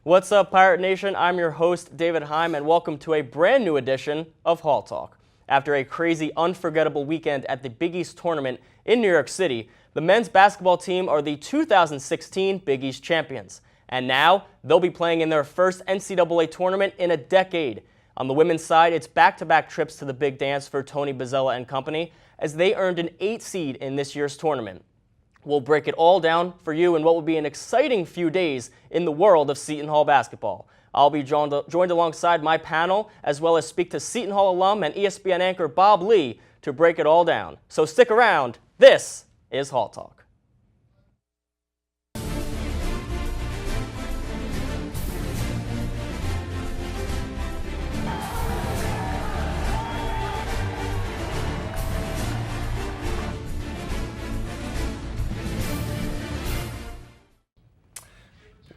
What's up, Pirate Nation? I'm your host, David Heim, and welcome to a brand new edition of Hall Talk. After a crazy, unforgettable weekend at the Big East Tournament in New York City, the men's basketball team are the 2016 Big East champions. And now, they'll be playing in their first NCAA tournament in a decade. On the women's side, it's back-to-back trips to the big dance for Tony Bozzella and company, as they earned an 8 seed in this year's tournament. We'll break it all down for you in what will be an exciting few days in the world of Seton Hall basketball. I'll be joined alongside my panel, as well as speak to Seton Hall alum and ESPN anchor Bob Lee to break it all down. So stick around. This is Hall Talk.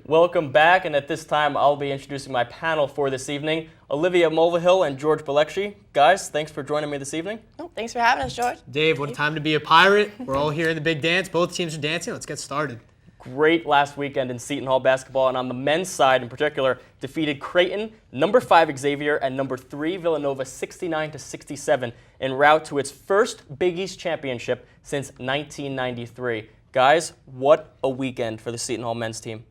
Welcome back, and at this time I'll be introducing my panel for this evening, Olivia Mulvihill and George Balekji. Guys, thanks for joining me this evening. Oh, thanks for having us, George. Dave, what a time to be a Pirate. We're all here in the big dance. Both teams are dancing. Let's get started. Great last weekend in Seton Hall basketball, and on the men's side in particular, defeated Creighton, number 5 Xavier, and number 3 Villanova 69-67 en route to its first Big East championship since 1993. Guys, what a weekend for the Seton Hall men's team.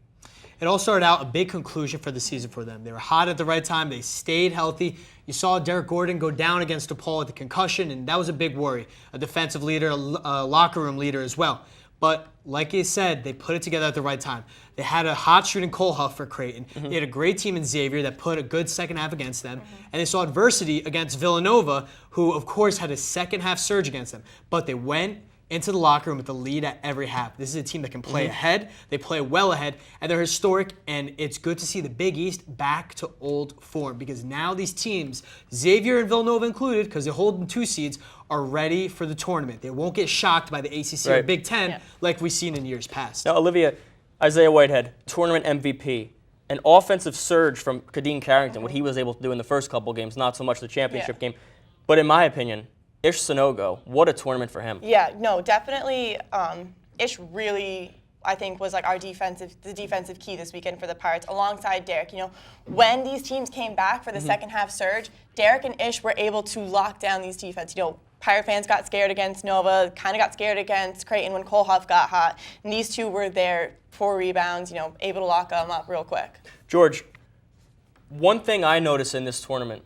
It all started out a big conclusion for the season for them. They were hot at the right time. They stayed healthy. You saw Derek Gordon go down against DePaul with the concussion, and that was a big worry. A defensive leader, a locker room leader as well. But like you said, they put it together at the right time. They had a hot shooting Cole Huff for Creighton. They had a great team in Xavier that put a good second half against them. And they saw adversity against Villanova, who of course had a second half surge against them. But they went into the locker room with the lead at every half. This is a team that can play ahead. They play well ahead, and they're historic, and it's good to see the Big East back to old form because now these teams, Xavier and Villanova included, because they hold 2 seeds, are ready for the tournament. They won't get shocked by the ACC or Big Ten like we've seen in years past. Now, Olivia, Isaiah Whitehead, tournament MVP, an offensive surge from Kadeem Carrington, what he was able to do in the first couple games, not so much the championship game. But in my opinion, Ish Sanogo, what a tournament for him. Yeah, no, definitely. Ish really, I think, was like the defensive key this weekend for the Pirates, alongside Derek. You know, when these teams came back for the second half surge, Derek and Ish were able to lock down these defense. You know, Pirate fans got scared against Nova, kind of got scared against Creighton when Cole Huff got hot, and these two were there for rebounds. You know, able to lock them up real quick. George, one thing I notice in this tournament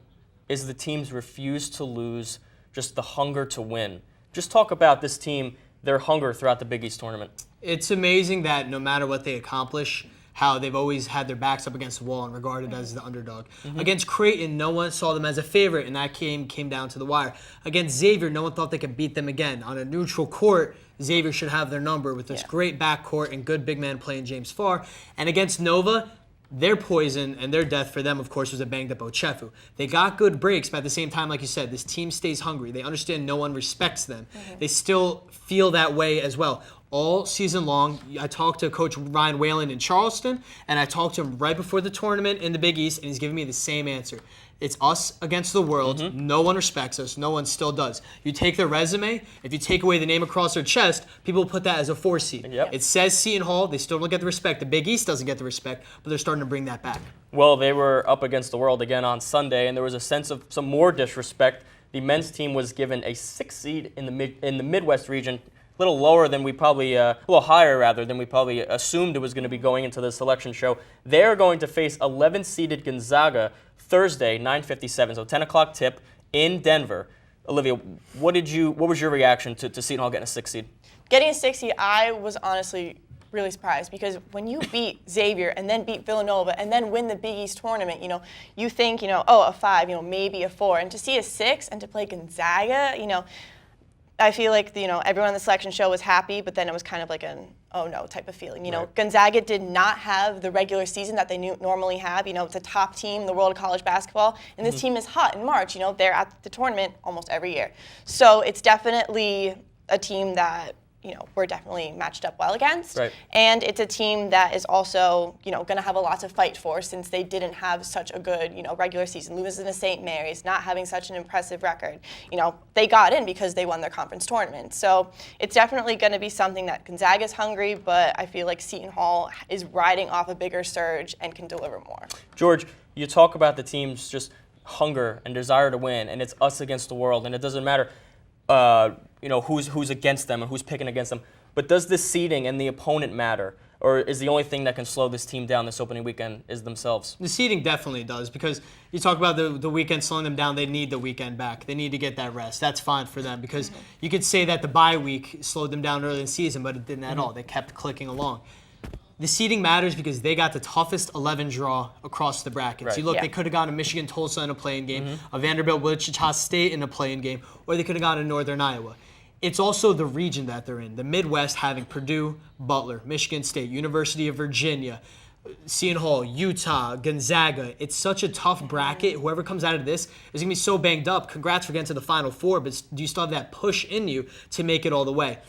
is the teams refuse to lose. Just the hunger to win. Just talk about this team, their hunger throughout the Big East tournament. It's amazing that no matter what they accomplish, how they've always had their backs up against the wall and regarded as the underdog. Against Creighton, no one saw them as a favorite, and that came down to the wire. Against Xavier, no one thought they could beat them again. On a neutral court, Xavier should have their number with this great backcourt and good big man playing James Farr. And against Nova, their poison and their death for them, of course, was a banged-up Ochefu. They got good breaks, but at the same time, like you said, this team stays hungry. They understand no one respects them. They still feel that way as well. All season long, I talked to Coach Ryan Whalen in Charleston, and I talked to him right before the tournament in the Big East, and he's giving me the same answer. It's us against the world. No one respects us. No one still does. You take their resume. If you take away the name across their chest, people put that as a 4 seed. It says Seton Hall. They still don't get the respect. The Big East doesn't get the respect, but they're starting to bring that back. Well, they were up against the world again on Sunday, and there was a sense of some more disrespect. The men's team was given a 6 seed in the Midwest region, a little lower than we probably, a little higher rather than we probably assumed it was going to be going into the selection show. They're going to face 11-seeded Gonzaga Thursday, 9:57, so 10 o'clock tip in Denver. Olivia, what was your reaction to Seton Hall getting a 6 seed? Getting a 6 seed, I was honestly really surprised because when you beat Xavier and then beat Villanova and then win the Big East tournament, you know, you think, you know, oh, a 5, you know, maybe a 4, and to see a 6 and to play Gonzaga, you know, I feel like, you know, everyone on the selection show was happy, but then it was kind of like an oh no type of feeling. You know, Gonzaga did not have the regular season that they normally have. You know, it's a top team in the world of college basketball, and this team is hot in March. You know, they're at the tournament almost every year. So it's definitely a team that we're definitely matched up well against. Right. And it's a team that is also, going to have a lot to fight for since they didn't have such a good, regular season. Losing to St. Mary's, not having such an impressive record. They got in because they won their conference tournament. So it's definitely going to be something that Gonzaga's hungry, but I feel like Seton Hall is riding off a bigger surge and can deliver more. George, you talk about the team's just hunger and desire to win, and it's us against the world, and it doesn't matter who's against them and who's picking against them. But does the seeding and the opponent matter? Or is the only thing that can slow this team down this opening weekend is themselves? The seeding definitely does, because you talk about the weekend slowing them down. They need the weekend back. They need to get that rest. That's fine for them, because you could say that the bye week slowed them down early in the season, but it didn't at all. They kept clicking along. The seeding matters because they got the toughest 11 draw across the brackets. Right. You look, Yeah. they could have gone to Michigan Tulsa in a play-in game, a Vanderbilt Wichita State in a play-in game, or they could have gone to Northern Iowa. It's also the region that they're in. The Midwest having Purdue, Butler, Michigan State, University of Virginia, Seton Hall, Utah, Gonzaga. It's such a tough bracket. Whoever comes out of this is going to be so banged up. Congrats for getting to the Final Four, but do you still have that push in you to make it all the way?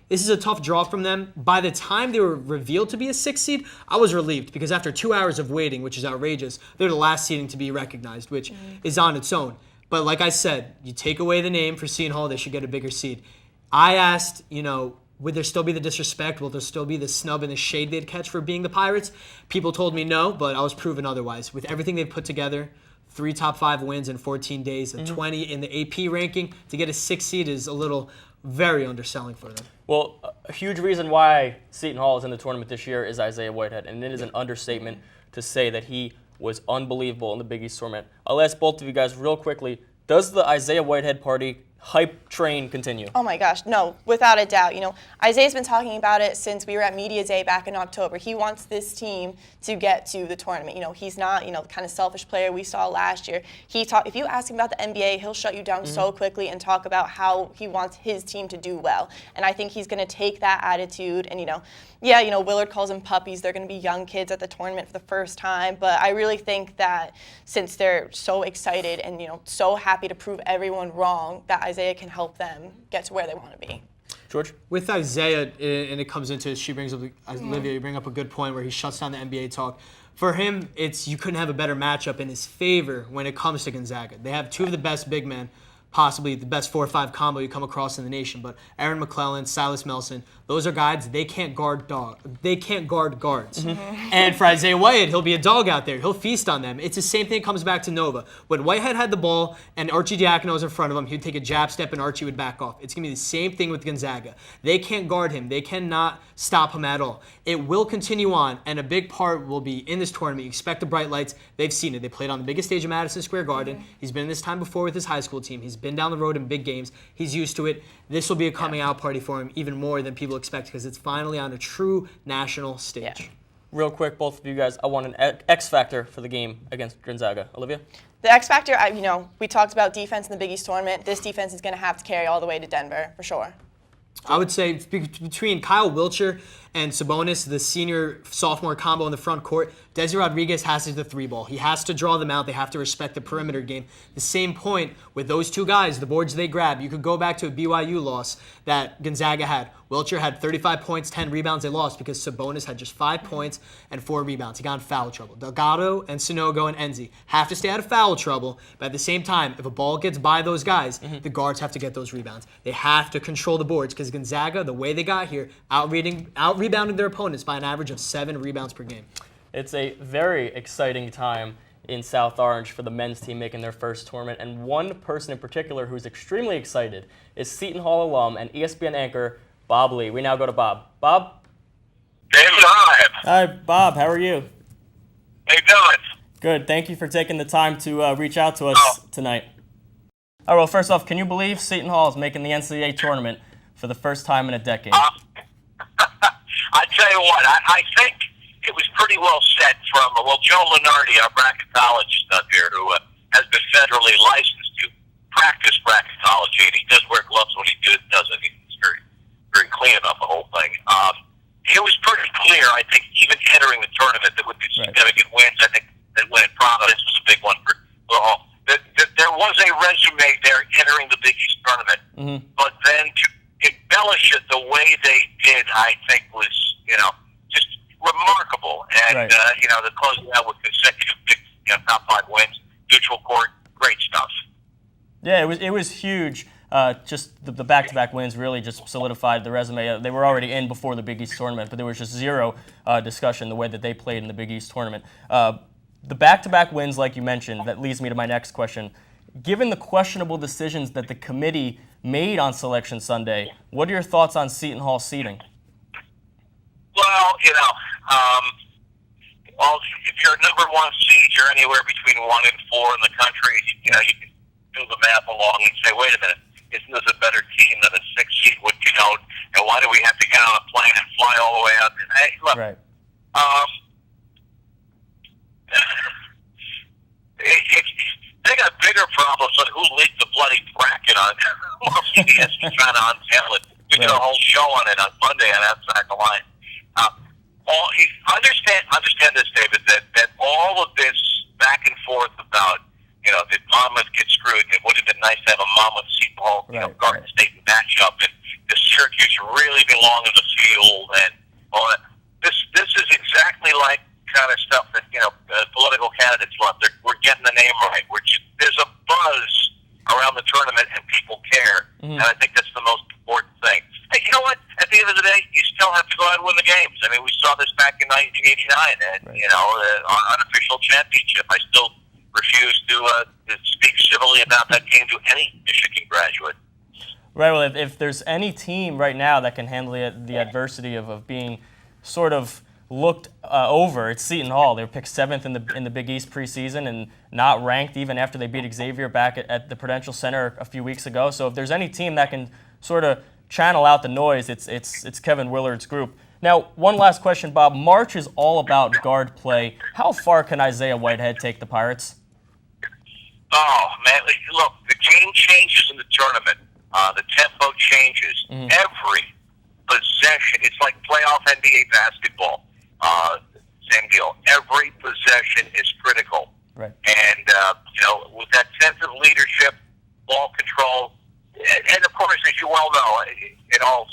This is a tough draw from them. By the time they were revealed to be a 6 seed, I was relieved, because after 2 hours of waiting, which is outrageous, they're the last seeding to be recognized, which is on its own. But like I said, you take away the name for Seton Hall, they should get a bigger seed. I asked, would there still be the disrespect? Will there still be the snub and the shade they'd catch for being the Pirates? People told me no, but I was proven otherwise. With everything they've put together, 3 top 5 wins in 14 days, a 20 in the AP ranking, to get a 6 seed is very underselling for them. Well, a huge reason why Seton Hall is in the tournament this year is Isaiah Whitehead, and it is an understatement to say that he was unbelievable in the Big East tournament. I'll ask both of you guys real quickly, does the Isaiah Whitehead party hype train continue? Oh my gosh, no, without a doubt. Isaiah's been talking about it since we were at Media Day back in October. He wants this team to get to the tournament. He's not, the kind of selfish player we saw last year. If you ask him about the NBA, he'll shut you down so quickly and talk about how he wants his team to do well. And I think he's going to take that attitude and, Willard calls them puppies. They're going to be young kids at the tournament for the first time. But I really think that since they're so excited and, so happy to prove everyone wrong, that Isaiah can help them get to where they want to be. George? With Isaiah, and it comes into, she brings up, Olivia, you bring up a good point where he shuts down the NBA talk. For him, you couldn't have a better matchup in his favor when it comes to Gonzaga. They have 2 of the best big men, possibly the best 4 or 5 combo you come across in the nation. But Aaron McClellan, Silas Melson, those are guys, they can't guard guards. And for Isaiah Whitehead, he'll be a dog out there. He'll feast on them. It's the same thing that comes back to Nova. When Whitehead had the ball and Archie Diacono was in front of him, he'd take a jab step and Archie would back off. It's going to be the same thing with Gonzaga. They can't guard him. They cannot stop him at all. It will continue on, and a big part will be in this tournament. You expect the bright lights. They've seen it. They played on the biggest stage of Madison Square Garden. He's been this time before with his high school team. He's been down the road in big games. He's used to it. This will be a coming out party for him even more than people expect, because it's finally on a true national stage. Yeah. Real quick, both of you guys, I want an X factor for the game against Gonzaga. Olivia? The X factor, we talked about defense in the Big East tournament. This defense is going to have to carry all the way to Denver, for sure. I would say between Kyle Wilcher and Sabonis, the senior-sophomore combo in the front court, Desi Rodriguez has to hit the 3-ball. He has to draw them out. They have to respect the perimeter game. The same point with those 2 guys, the boards they grab. You could go back to a BYU loss that Gonzaga had. Wilcher had 35 points, 10 rebounds. They lost because Sabonis had just 5 points and 4 rebounds. He got in foul trouble. Delgado and Sonogo and Enzi have to stay out of foul trouble, but at the same time, if a ball gets by those guys, the guards have to get those rebounds. They have to control the boards, because Gonzaga, the way they got here, out-rebounded their opponents by an average of 7 rebounds per game. It's a very exciting time in South Orange for the men's team making their first tournament, and one person in particular who's extremely excited is Seton Hall alum and ESPN anchor Bob Lee. We now go to Bob. Bob? David Heim. Hi, Bob. How are you? How you doing? Good. Thank you for taking the time to reach out to us tonight. All right, well, first off, can you believe Seton Hall is making the NCAA tournament for the first time in a decade? I tell you what, I think it was pretty well said from, Joe Lenardi, our bracketologist up here, who has been federally licensed to practice bracketology, and he does wear gloves when he does it. He's very, very clean about the whole thing. It was pretty clear, I think, even entering the tournament, that would be significant wins. I think that win at Providence was a big one for all. There was a resume there entering the Big East tournament, but then to embellish it the way they did, I think, was, just remarkable. And, Right. The closing out with consecutive big, top 5 wins, neutral court, great stuff. Yeah, it was huge. Just the back-to-back wins really just solidified the resume. They were already in before the Big East tournament, but there was just zero discussion the way that they played in the Big East tournament. The back-to-back wins, like you mentioned, that leads me to my next question. Given the questionable decisions that the committee made on Selection Sunday, what are your thoughts on Seton Hall seating? Well, if you're a number 1 seed, you're anywhere between 1 and 4 in the country. You can do the math along and say, wait a minute, isn't this a better team than a 6 seed would denote? And why do we have to get on a plane and fly all the way out? And, hey, look, Right. They got bigger problems on who leaked the bloody bracket on CBS trying to unveil it. We did a whole show on it on Monday on Outside the Line. Understand this, David, that all of this back and forth about, did Monmouth get screwed? It would have been nice to have a Monmouth Seton Hall, Garden State matchup, and does Syracuse really belong in the field, and all that. This is exactly like kind of stuff that political candidates love. We're getting the name right. There's a buzz around the tournament, and people care, and I think that's the most important thing. Hey, you know what? At the end of the day, you still have to go out and win the games. I mean, we saw this back in 1989, and our unofficial championship. I still refuse to speak civilly about that game to any Michigan graduate. Right. Well, if there's any team right now that can handle the adversity of being sort of looked over, it's Seton Hall. They were picked 7th in the Big East preseason and not ranked even after they beat Xavier back at the Prudential Center a few weeks ago. So if there's any team that can sort of channel out the noise, it's Kevin Willard's group. Now, one last question, Bob. March is all about guard play. How far can Isaiah Whitehead take the Pirates? Oh, man, look, the game changes in the tournament. The tempo changes. Every possession, it's like playoff NBA basketball. Same deal. Every possession is critical. Right. And, with that sense of leadership, ball control, and of course, as you well know, and all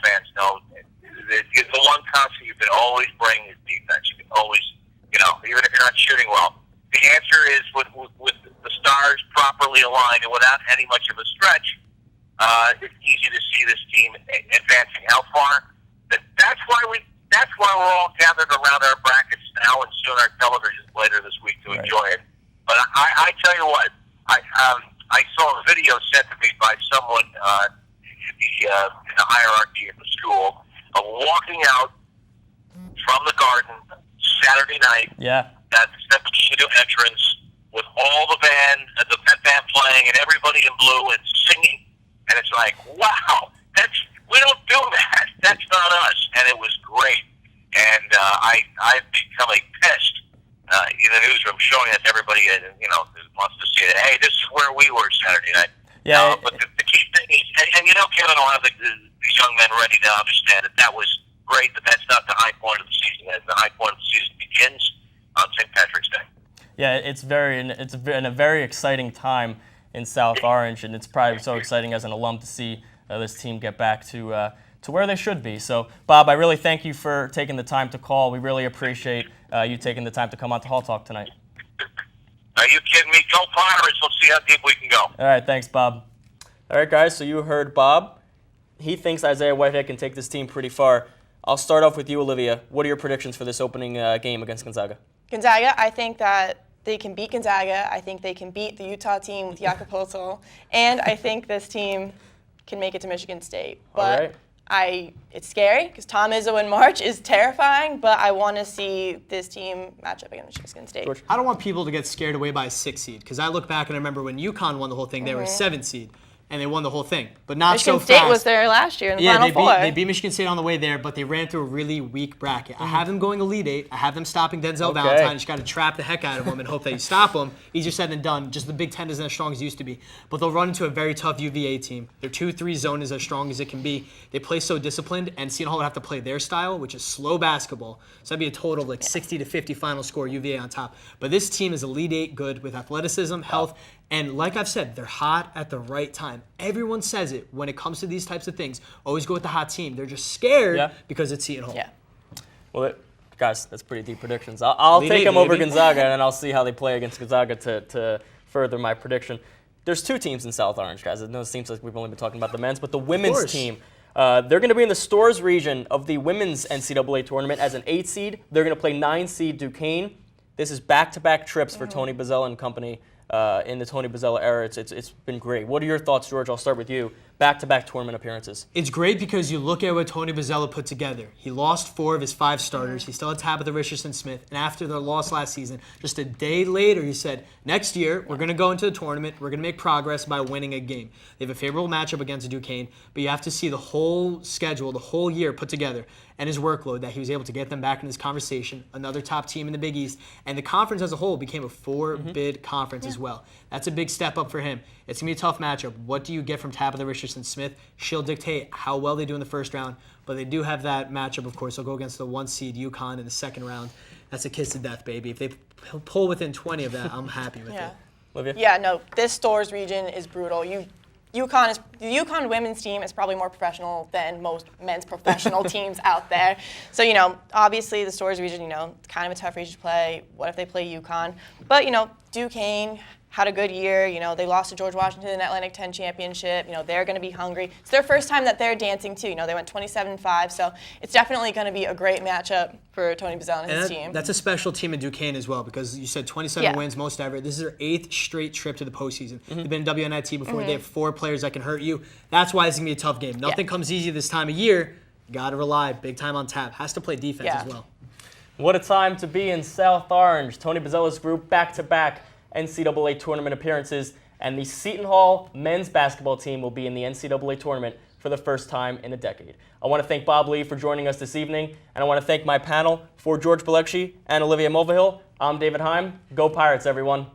fans know, the one constant you can always bring is defense. You can always, even if you're not shooting well. The answer is with the stars properly aligned and without any much of a stretch, it's easy to see this team advancing. How far? That's why we're all gathered around our brackets now and soon our televisions later this week to enjoy it. But I tell you what, I saw a video sent to me by someone in the hierarchy of the school of walking out from the Garden Saturday night. Yeah. That new entrance with all the pet band playing and everybody in blue and singing, and it's like, wow, we don't do that. That's not us, and it was great. And I've become a pest in the newsroom, showing that to everybody who wants to see it. Hey, this is where we were Saturday night. Yeah. But the key thing is, and Kevin will have these young men ready to understand that was great, but that's not the high point of the season. The high point of the season begins on St. Patrick's Day. Yeah, it's in a very exciting time in South Orange, and it's probably so exciting as an alum to see this team get back to where they should be. So, Bob, I really thank you for taking the time to call. We really appreciate you taking the time to come on to Hall Talk tonight. Are you kidding me? Go Pirates. Let's see how deep we can go. All right, thanks, Bob. All right, guys, so you heard Bob. He thinks Isaiah Whitehead can take this team pretty far. I'll start off with you, Olivia. What are your predictions for this opening game against Gonzaga? Gonzaga, I think that they can beat Gonzaga. I think they can beat the Utah team with Jakob Poeltl. And I think this team can make it to Michigan State. But it's scary because Tom Izzo in March is terrifying, but I want to see this team match up against Michigan State. George? I don't want people to get scared away by a 6 seed, because I look back and I remember when UConn won the whole thing, they were a 7 seed. And they won the whole thing, but not Michigan so fast. State was there last year in the Final Four. They beat Michigan State on the way there, but they ran through a really weak bracket. I have them going Elite Eight. I have them stopping Denzel Valentine. You just got to trap the heck out of him and hope that you stop him. Easier said than done. Just the Big Ten isn't as strong as it used to be. But they'll run into a very tough UVA team. Their 2-3 zone is as strong as it can be. They play so disciplined, and Seton Hall would have to play their style, which is slow basketball. So that'd be a total of like 60 to 50 final score, UVA on top. But this team is Elite Eight good with athleticism, health, And like I've said, they're hot at the right time. Everyone says it when it comes to these types of things. Always go with the hot team. They're just scared because it's Seton Hall. Yeah. Well, guys, that's pretty deep predictions. I'll take them over Gonzaga, and I'll see how they play against Gonzaga to further my prediction. There's 2 teams in South Orange, guys. I know it seems like we've only been talking about the men's, but the women's team, they're going to be in the Stores region of the women's NCAA tournament as an 8 seed. They're going to play 9 seed Duquesne. This is back-to-back trips for Tony Bozzella and company in the Tony Bozzella era. It's been great. What are your thoughts, George? I'll start with you. Back-to-back tournament appearances. It's great because you look at what Tony Bozzella put together. He lost 4 of his 5 starters. He still had Tabitha Richardson-Smith. And after their loss last season, just a day later, he said, next year, we're going to go into the tournament. We're going to make progress by winning a game. They have a favorable matchup against Duquesne, but you have to see the whole schedule, the whole year put together, and his workload that he was able to get them back in this conversation. Another top team in the Big East. And the conference as a whole became a 4-bid conference as well. That's a big step up for him. It's going to be a tough matchup. What do you get from Tabitha Richardson-Smith? She'll dictate how well they do in the first round, but they do have that matchup, of course. They'll go against the 1 seed UConn in the second round. That's a kiss to death, baby. If they pull within 20 of that, I'm happy with it. Olivia? Yeah, no, this Stores region is brutal. The UConn women's team is probably more professional than most men's professional teams out there. So, obviously the Stores region, it's kind of a tough region to play. What if they play UConn? But, Duquesne had a good year. They lost to George Washington in the Atlantic 10 championship. They're going to be hungry. It's their first time that they're dancing, too. They went 27-5, so it's definitely going to be a great matchup for Tony Bozzella and his team. That's a special team in Duquesne as well, because you said 27 wins, most ever. This is their 8th straight trip to the postseason. They've been in WNIT before. They have 4 players that can hurt you. That's why it's going to be a tough game. Nothing comes easy this time of year. You got to rely big time on tap. Has to play defense as well. What a time to be in South Orange. Tony Bozzella's group back-to-back NCAA tournament appearances, and the Seton Hall men's basketball team will be in the NCAA tournament for the first time in a decade. I want to thank Bob Lee for joining us this evening, and I want to thank my panel for George Balekji and Olivia Mulvihill. I'm David Heim. Go Pirates, everyone.